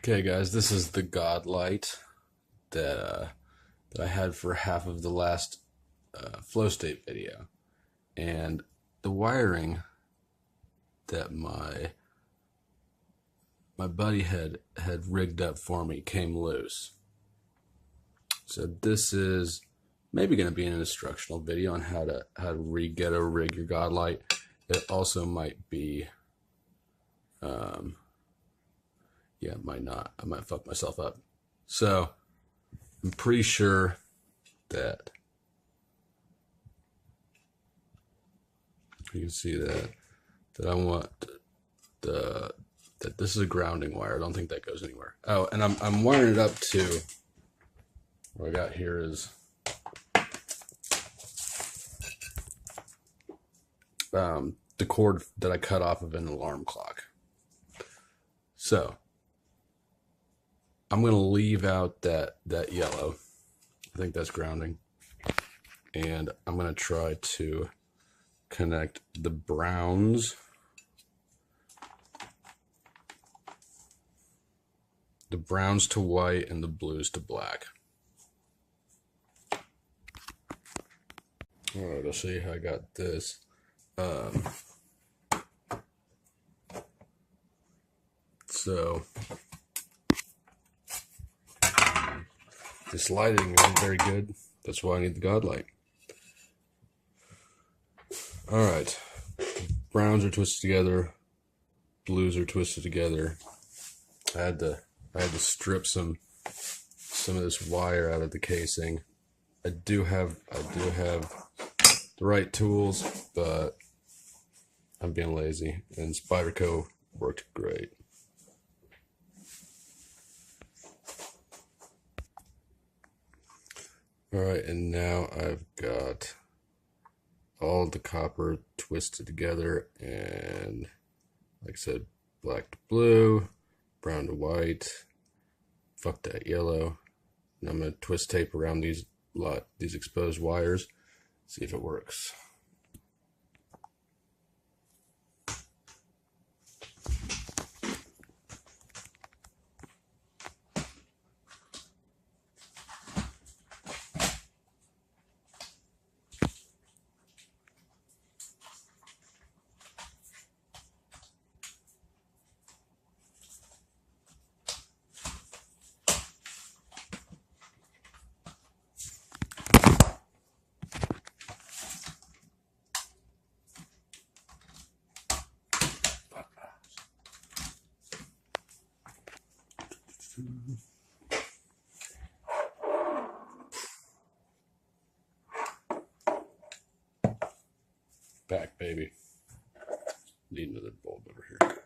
Okay, guys, this is the God light that I had for half of the last flow state video, and the wiring that my buddy had rigged up for me came loose. So this is maybe going to be an instructional video on how to Ghetto rig your God light. It also might be yeah, it might not. I might fuck myself up. So I'm pretty sure that you can see that I want that this is a grounding wire. I don't think that goes anywhere. Oh, and I'm wiring it up to what I got here is the cord that I cut off of an alarm clock. So I'm going to leave out that yellow. I think that's grounding. And I'm going to try to connect the browns to white and the blues to black. All right, I'll show you how I got this. So this lighting isn't very good. That's why I need the God light. All right, browns are twisted together, blues are twisted together. I had to strip some of this wire out of the casing. I do have the right tools, but I'm being lazy, and Spyderco worked great. All right, and now I've got all the copper twisted together, and like I said, black to blue, brown to white, fuck that yellow. And I'm gonna twist tape around these exposed wires, see if it works. Back, baby. Need another bulb over here.